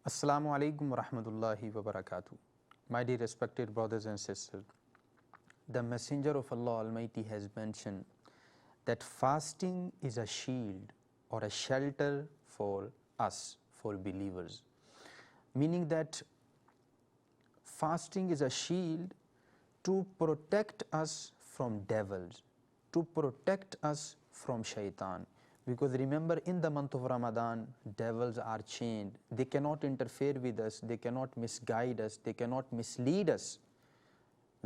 Assalamu alaikum wa rahmatullahi wa barakatuh. My dear respected brothers and sisters, the Messenger of Allah Almighty has mentioned that fasting is a shield or a shelter for us, for believers. Meaning that fasting is a shield to protect us from devils, to protect us from shaitan. Because remember, in the month of Ramadan, devils are chained. They cannot interfere with us, they cannot misguide us, they cannot mislead us.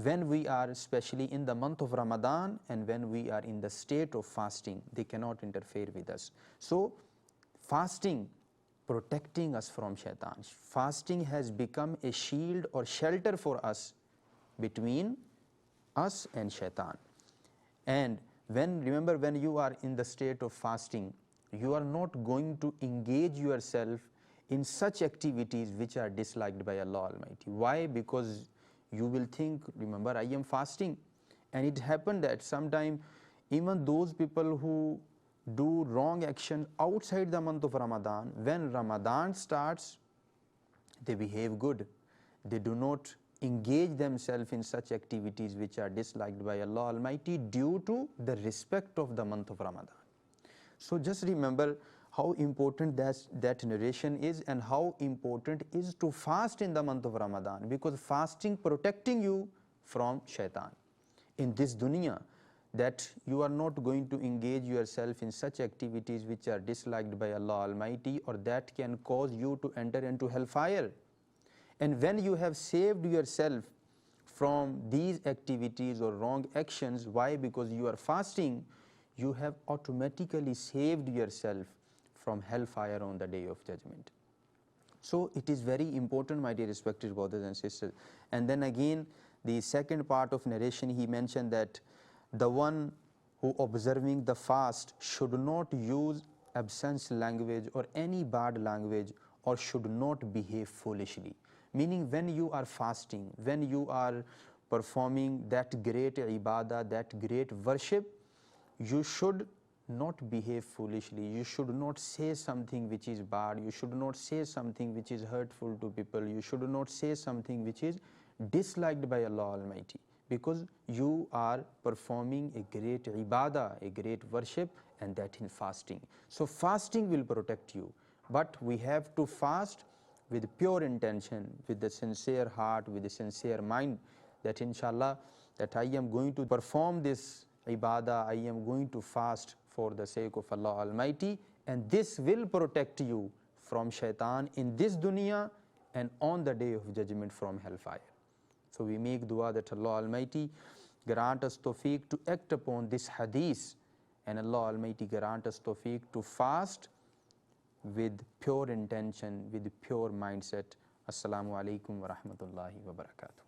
When we are, especially in the month of Ramadan, and when we are in the state of fasting, they cannot interfere with us. So, fasting, protecting us from shaitan. Fasting has become a shield or shelter for us between us and shaitan. And remember, when you are in the state of fasting, you are not going to engage yourself in such activities which are disliked by Allah Almighty. Why? Because you will think, remember, I am fasting. And it happened that sometime even those people who do wrong action outside the month of Ramadan, when Ramadan starts, they behave good. They do not engage themselves in such activities which are disliked by Allah Almighty due to the respect of the month of Ramadan. So just remember how important that narration is, and how important is to fast in the month of Ramadan, because fasting protecting you from shaitan in this dunya, that you are not going to engage yourself in such activities which are disliked by Allah Almighty, or that can cause you to enter into hellfire. And when you have saved yourself from these activities or wrong actions, why? Because you are fasting, you have automatically saved yourself from hellfire on the day of judgment. So it is very important, my dear respected brothers and sisters. And then again, the second part of narration, he mentioned that the one who observing the fast should not use absence language or any bad language, or should not behave foolishly. Meaning, when you are fasting, when you are performing that great ibadah, that great worship, you should not behave foolishly. You should not say something which is bad. You should not say something which is hurtful to people. You should not say something which is disliked by Allah Almighty, because you are performing a great ibadah, a great worship, and that in fasting. So fasting will protect you, but we have to fast with pure intention, with the sincere heart, with the sincere mind, that inshallah, that I am going to perform this ibadah, I am going to fast for the sake of Allah Almighty, and this will protect you from shaitan in this dunya and on the day of judgment from hellfire. So we make dua that Allah Almighty grant us tawfiq to act upon this hadith, and Allah Almighty grant us tawfiq to fast with pure intention, with pure mindset. Assalamu alaikum wa rahmatullahi wa barakatuh.